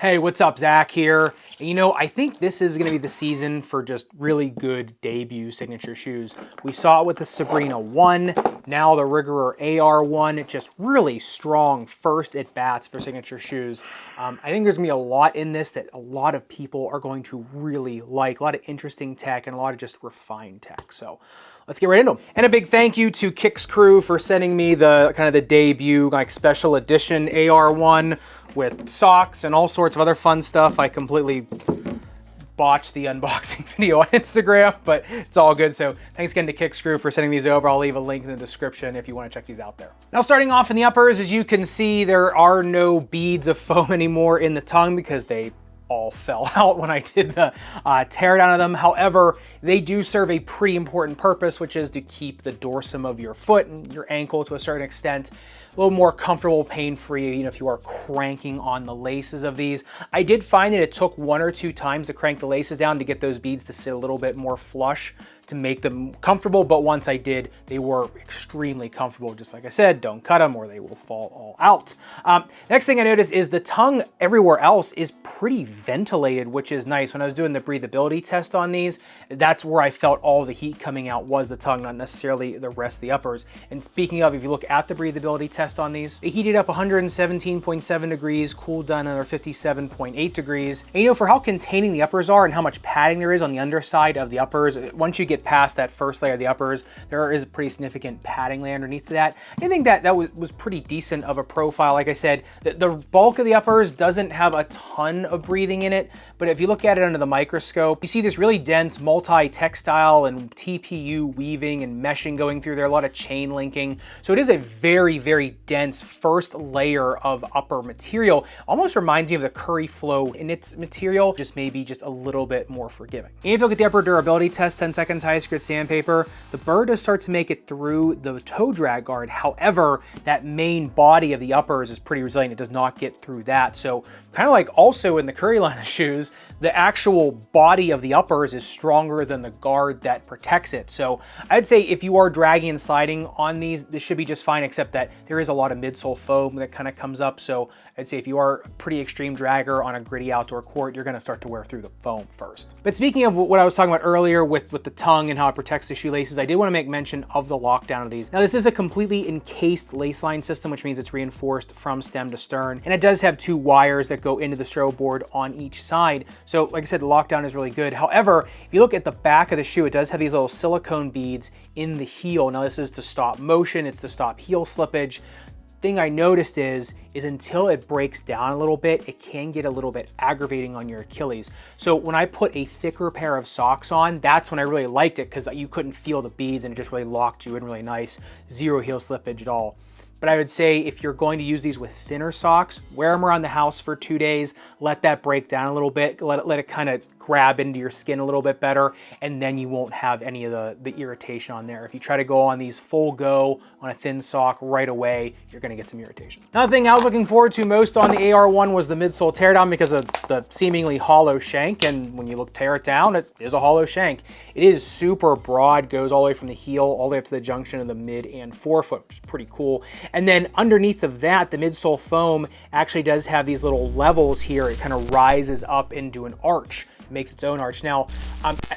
Hey, what's up? Zach here. And you know, I think this is going to be the season for just really good debut signature shoes. We saw it with the Sabrina 1, now the Rigorer AR1, just really strong first at bats for signature shoes. I think there's going to be a lot in this that a lot of people are going to really like, a lot of interesting tech and a lot of just refined tech. So let's get right into them. And a big thank you to Kicks Crew for sending me the kind of the debut, like special edition AR1 with socks and all sorts of other fun stuff. I completely botched the unboxing video on Instagram, but it's all good. So thanks again to Kicks Crew for sending these over. I'll leave a link in the description if you want to check these out there. Now, starting off in the uppers, as you can see, there are no beads of foam anymore in the tongue because they all fell out when I did the teardown of them. However, they do serve a pretty important purpose, which is to keep the dorsum of your foot and your ankle to a certain extent a little more comfortable, pain-free, you know, if you are cranking on the laces of these. I did find that it took 1 or 2 times to crank the laces down to get those beads to sit a little bit more flush to make them comfortable, but once I did, they were extremely comfortable. Just like I said, don't cut them or they will fall all out. Next thing I noticed is the tongue everywhere else is pretty ventilated, which is nice. When I was doing the breathability test on these, that's where I felt all the heat coming out was the tongue, not necessarily the rest of the uppers. And speaking of, if you look at the breathability test on these, it heated up 117.7 degrees, cooled down another 57.8 degrees. And you know, for how containing the uppers are and how much padding there is on the underside of the uppers, once you get past that first layer of the uppers, there is a pretty significant padding layer underneath that. I think that was pretty decent of a profile. Like I said, the bulk of the uppers doesn't have a ton of breathing in it, but if you look at it under the microscope, you see this really dense multi-textile and TPU weaving and meshing going through there, a lot of chain linking. So it is a very, very dense first layer of upper material. Almost reminds me of the Curry Flow in its material, just maybe just a little bit more forgiving. And if you look at the upper durability test, 10 seconds high grit sandpaper, the burr does start to make it through the toe drag guard. However, that main body of the uppers is pretty resilient. It does not get through that. So kind of like also in the Curry line of shoes, the actual body of the uppers is stronger than the guard that protects it. So I'd say if you are dragging and sliding on these, this should be just fine, except that there is a lot of midsole foam that kind of comes up. So I'd say if you are a pretty extreme dragger on a gritty outdoor court, you're going to start to wear through the foam first. But speaking of what I was talking about earlier with the tongue and how it protects the shoelaces, I did want to make mention of the lockdown of these. Now, this is a completely encased lace line system, which means it's reinforced from stem to stern. And it does have 2 wires that go into the strobe board on each side. So like I said, the lockdown is really good. However, if you look at the back of the shoe, it does have these little silicone beads in the heel. Now, this is to stop motion. It's to stop heel slippage. Thing I noticed is until it breaks down a little bit, it can get a little bit aggravating on your Achilles. So when I put a thicker pair of socks on, that's when I really liked it because you couldn't feel the beads and it just really locked you in really nice. Zero heel slippage at all. But I would say if you're going to use these with thinner socks, wear them around the house for 2 days, let that break down a little bit, let it kind of grab into your skin a little bit better, and then you won't have any of the irritation on there. If you try to go on these full go on a thin sock right away, you're gonna get some irritation. Another thing I was looking forward to most on the AR1 was the midsole teardown because of the seemingly hollow shank, and when you tear it down, it is a hollow shank. It is super broad, goes all the way from the heel all the way up to the junction of the mid and forefoot, which is pretty cool. And then underneath of that, the midsole foam actually does have these little levels here. It kind of rises up into an arch, makes its own arch. Now,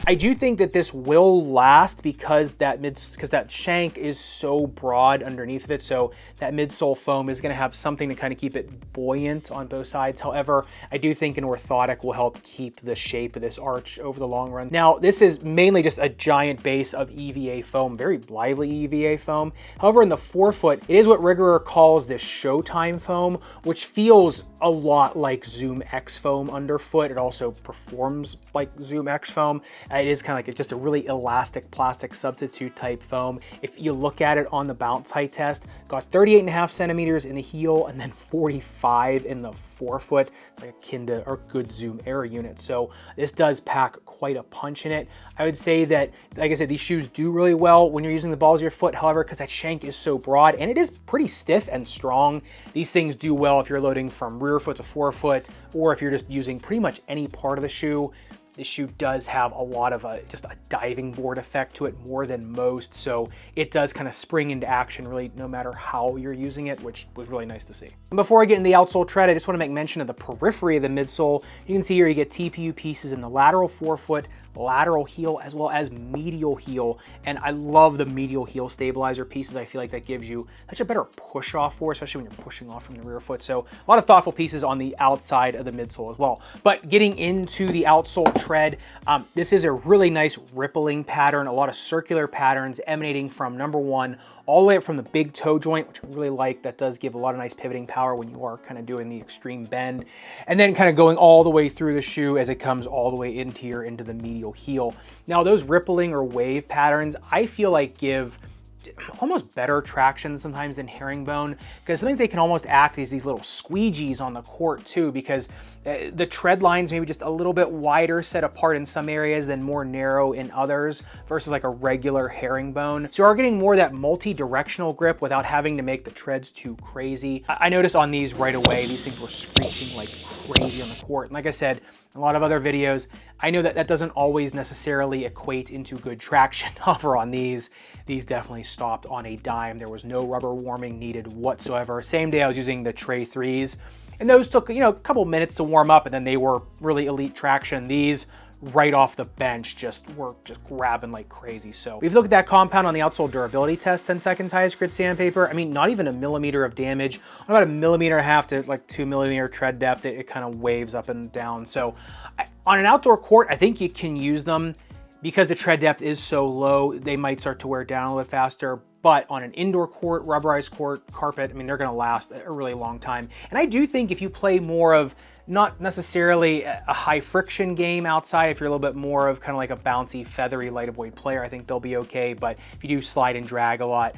I do think that this will last because that shank is so broad underneath of it. So that midsole foam is going to have something to kind of keep it buoyant on both sides. However, I do think an orthotic will help keep the shape of this arch over the long run. Now, this is mainly just a giant base of EVA foam, very lively EVA foam. However, in the forefoot, it is what Rigorer calls this Showtime foam, which feels a lot like Zoom X foam underfoot. It also performs like Zoom X foam. It is kind of like just a really elastic plastic substitute type foam. If you look at it on the bounce height test, got 38.5 centimeters in the heel and then 45 in the forefoot. It's like akin to a good Zoom Air unit. So this does pack quite a punch in it. I would say that, like I said, these shoes do really well when you're using the balls of your foot. However, because that shank is so broad and it is pretty stiff and strong, these things do well if you're loading from rear foot to forefoot, or if you're just using pretty much any part of the shoe. this shoe does have a lot of just a diving board effect to it more than most, so it does kind of spring into action really no matter how you're using it, which was really nice to see. And before I get into the outsole tread, I just want to make mention of the periphery of the midsole. You can see here you get TPU pieces in the lateral forefoot, lateral heel, as well as medial heel, and I love the medial heel stabilizer pieces. I feel like that gives you such a better push off force, especially when you're pushing off from the rear foot. So a lot of thoughtful pieces on the outside of the midsole as well. But getting into the outsole tread, this is a really nice rippling pattern, a lot of circular patterns emanating from number one all the way up from the big toe joint, which I really like. That does give a lot of nice pivoting power when you are kind of doing the extreme bend, and then kind of going all the way through the shoe as it comes all the way into the medial heel. Now those rippling or wave patterns, I feel like give almost better traction sometimes than herringbone, because sometimes they can almost act as these little squeegees on the court too, because the tread lines maybe just a little bit wider set apart in some areas than more narrow in others versus like a regular herringbone. So you're getting more of that multi-directional grip without having to make the treads too crazy. I noticed on these right away, these things were screeching like crazy on the court. And like I said, a lot of other videos, I know that that doesn't always necessarily equate into good traction. However, on these definitely stopped on a dime. There was no rubber warming needed whatsoever. Same day I was using the Tray 3s, and those took, you know, a couple minutes to warm up, and then they were really elite traction. These right off the bench were just grabbing like crazy. So we've looked at that compound on the outsole durability test, 10-second tires grit sandpaper. I mean, not even a millimeter of damage. About 1.5 millimeters to like 2 millimeter tread depth. It kind of waves up and down. So on an outdoor court, I think you can use them because the tread depth is so low. They might start to wear down a little bit faster. But on an indoor court, rubberized court, carpet, I mean, they're gonna last a really long time. And I do think if you play more of not necessarily a high friction game outside, if you're a little bit more of kind of like a bouncy, feathery, lighter weight player, I think they'll be okay. But if you do slide and drag a lot,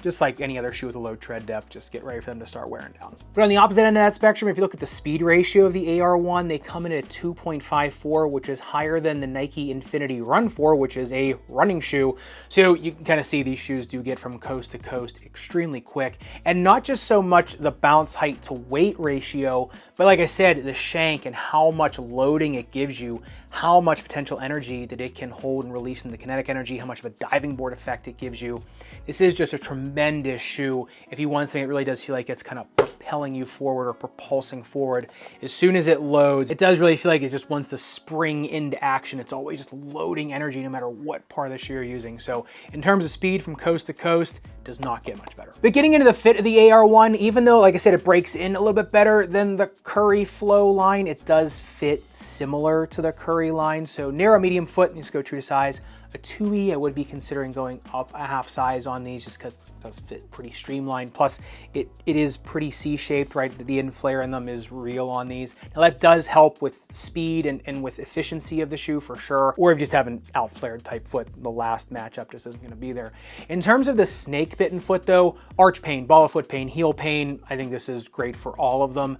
just like any other shoe with a low tread depth, just get ready for them to start wearing down. But on the opposite end of that spectrum, if you look at the speed ratio of the AR1, they come in at 2.54, which is higher than the Nike Infinity Run 4, which is a running shoe. So you can kind of see these shoes do get from coast to coast extremely quick. And not just so much the bounce height to weight ratio, but like I said, the shank and how much loading it gives you, how much potential energy that it can hold and release in the kinetic energy, how much of a diving board effect it gives you. This is just a tremendous shoe if you want something that really does feel like it's kind of propelling you forward or propulsing forward. As soon as it loads, it does really feel like it just wants to spring into action. It's always just loading energy no matter what part of the shoe you're using. So in terms of speed from coast to coast, it does not get much better. But getting into the fit of the AR1, even though, like I said, it breaks in a little bit better than the Curry Flow line, it does fit similar to the Curry line. So narrow, medium foot, and just go true to size. A 2E, I would be considering going up a half size on these just because it does fit pretty streamlined. Plus, it is pretty C-shaped, right? The inflare in them is real on these. Now that does help with speed and with efficiency of the shoe for sure. Or if you just have an out-flared type foot, the last matchup just isn't gonna be there. In terms of the snake bitten foot though, arch pain, ball of foot pain, heel pain, I think this is great for all of them.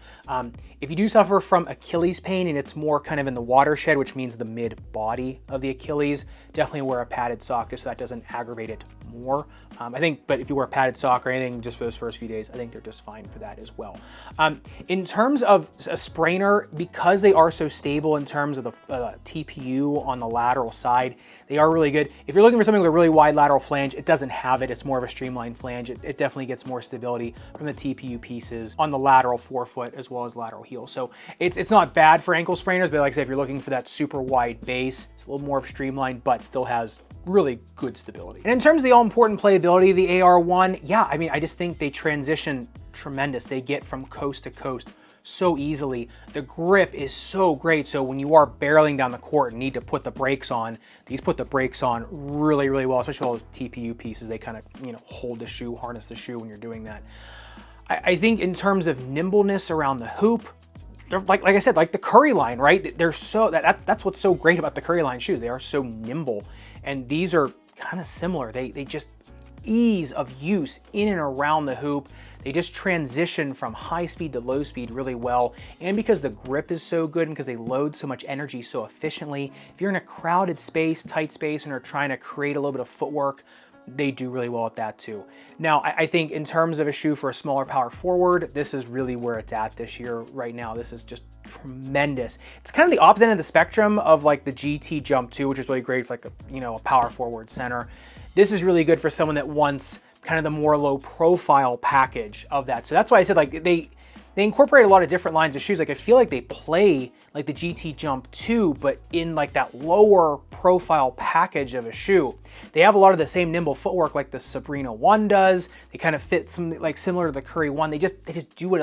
If you do suffer from Achilles pain and it's more kind of in the watershed, which means the mid-body of the Achilles, definitely wear a padded sock just so that doesn't aggravate it more. I think, but if you wear a padded sock or anything just for those first few days, I think they're just fine for that as well. In terms of a sprainer, because they are so stable in terms of the TPU on the lateral side, they are really good. If you're looking for something with a really wide lateral flange, it doesn't have it. It's more of a streamlined flange. It definitely gets more stability from the TPU pieces on the lateral forefoot as well as lateral heel. So it's not bad for ankle sprainers, but like I said, if you're looking for that super wide base, it's a little more of streamlined, but still has really good stability. And in terms of the all-important playability of the AR1, yeah, I mean, I just think they transition tremendous. They get from coast to coast so easily. The grip is so great. So when you are barreling down the court and need to put the brakes on, these put the brakes on really, really well, especially all those TPU pieces. They kind of, you know, hold the shoe, harness the shoe when you're doing that. I think in terms of nimbleness around the hoop, they're like I said, like the Curry line, right? They're so, that's what's so great about the Curry line shoes. They are so nimble. And these are kind of similar. They just ease of use in and around the hoop. They just transition from high speed to low speed really well. And because the grip is so good and because they load so much energy so efficiently, if you're in a crowded space, tight space, and are trying to create a little bit of footwork, they do really well at that too. Now, I think in terms of a shoe for a smaller power forward, this is really where it's at this year right now. This is just tremendous. It's kind of the opposite end of the spectrum of like the GT Jump 2, which is really great for like a power forward center. This is really good for someone that wants kind of the more low profile package of that. So that's why I said like they incorporate a lot of different lines of shoes. Like I feel like they play like the GT Jump 2, but in like that lower profile package of a shoe. They have a lot of the same nimble footwork like the Sabrina 1 does. They kind of fit some like similar to the Curry 1. They just do it,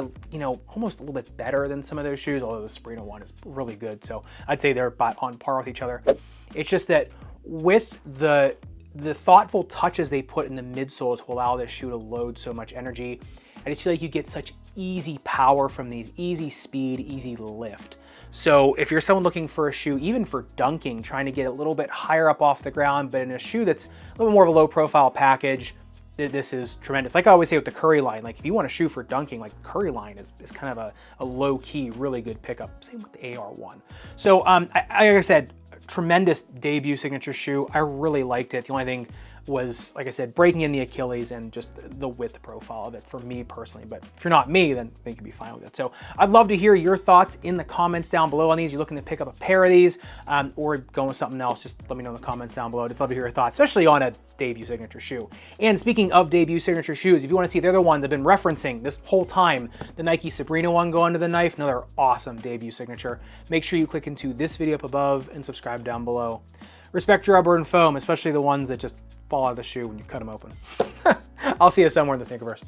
almost a little bit better than some of those shoes, although the Sabrina 1 is really good. So I'd say they're about on par with each other. It's just that with the thoughtful touches they put in the midsole to allow this shoe to load so much energy, I just feel like you get such easy power from these, easy speed, easy lift. So if you're someone looking for a shoe, even for dunking, trying to get a little bit higher up off the ground, but in a shoe that's a little bit more of a low profile package, this is tremendous. Like I always say with the Curry line, like if you want a shoe for dunking, like Curry line is kind of a low key, really good pickup. Same with the AR1. So like I said, tremendous debut signature shoe. I really liked it. The only thing was, like I said, breaking in the Achilles and just the width profile of it for me personally. But if you're not me, then I think you'd be fine with it. So I'd love to hear your thoughts in the comments down below on these. You're looking to pick up a pair of these or going with something else, just let me know in the comments down below. I'd just love to hear your thoughts, especially on a debut signature shoe. And speaking of debut signature shoes, if you want to see the other ones I've been referencing this whole time, the Nike Sabrina 1 going to the knife, another awesome debut signature. Make sure you click into this video up above and subscribe down below. Respect your rubber and foam, especially the ones that just fall out of the shoe when you cut them open. I'll see you somewhere in the Sneakerverse.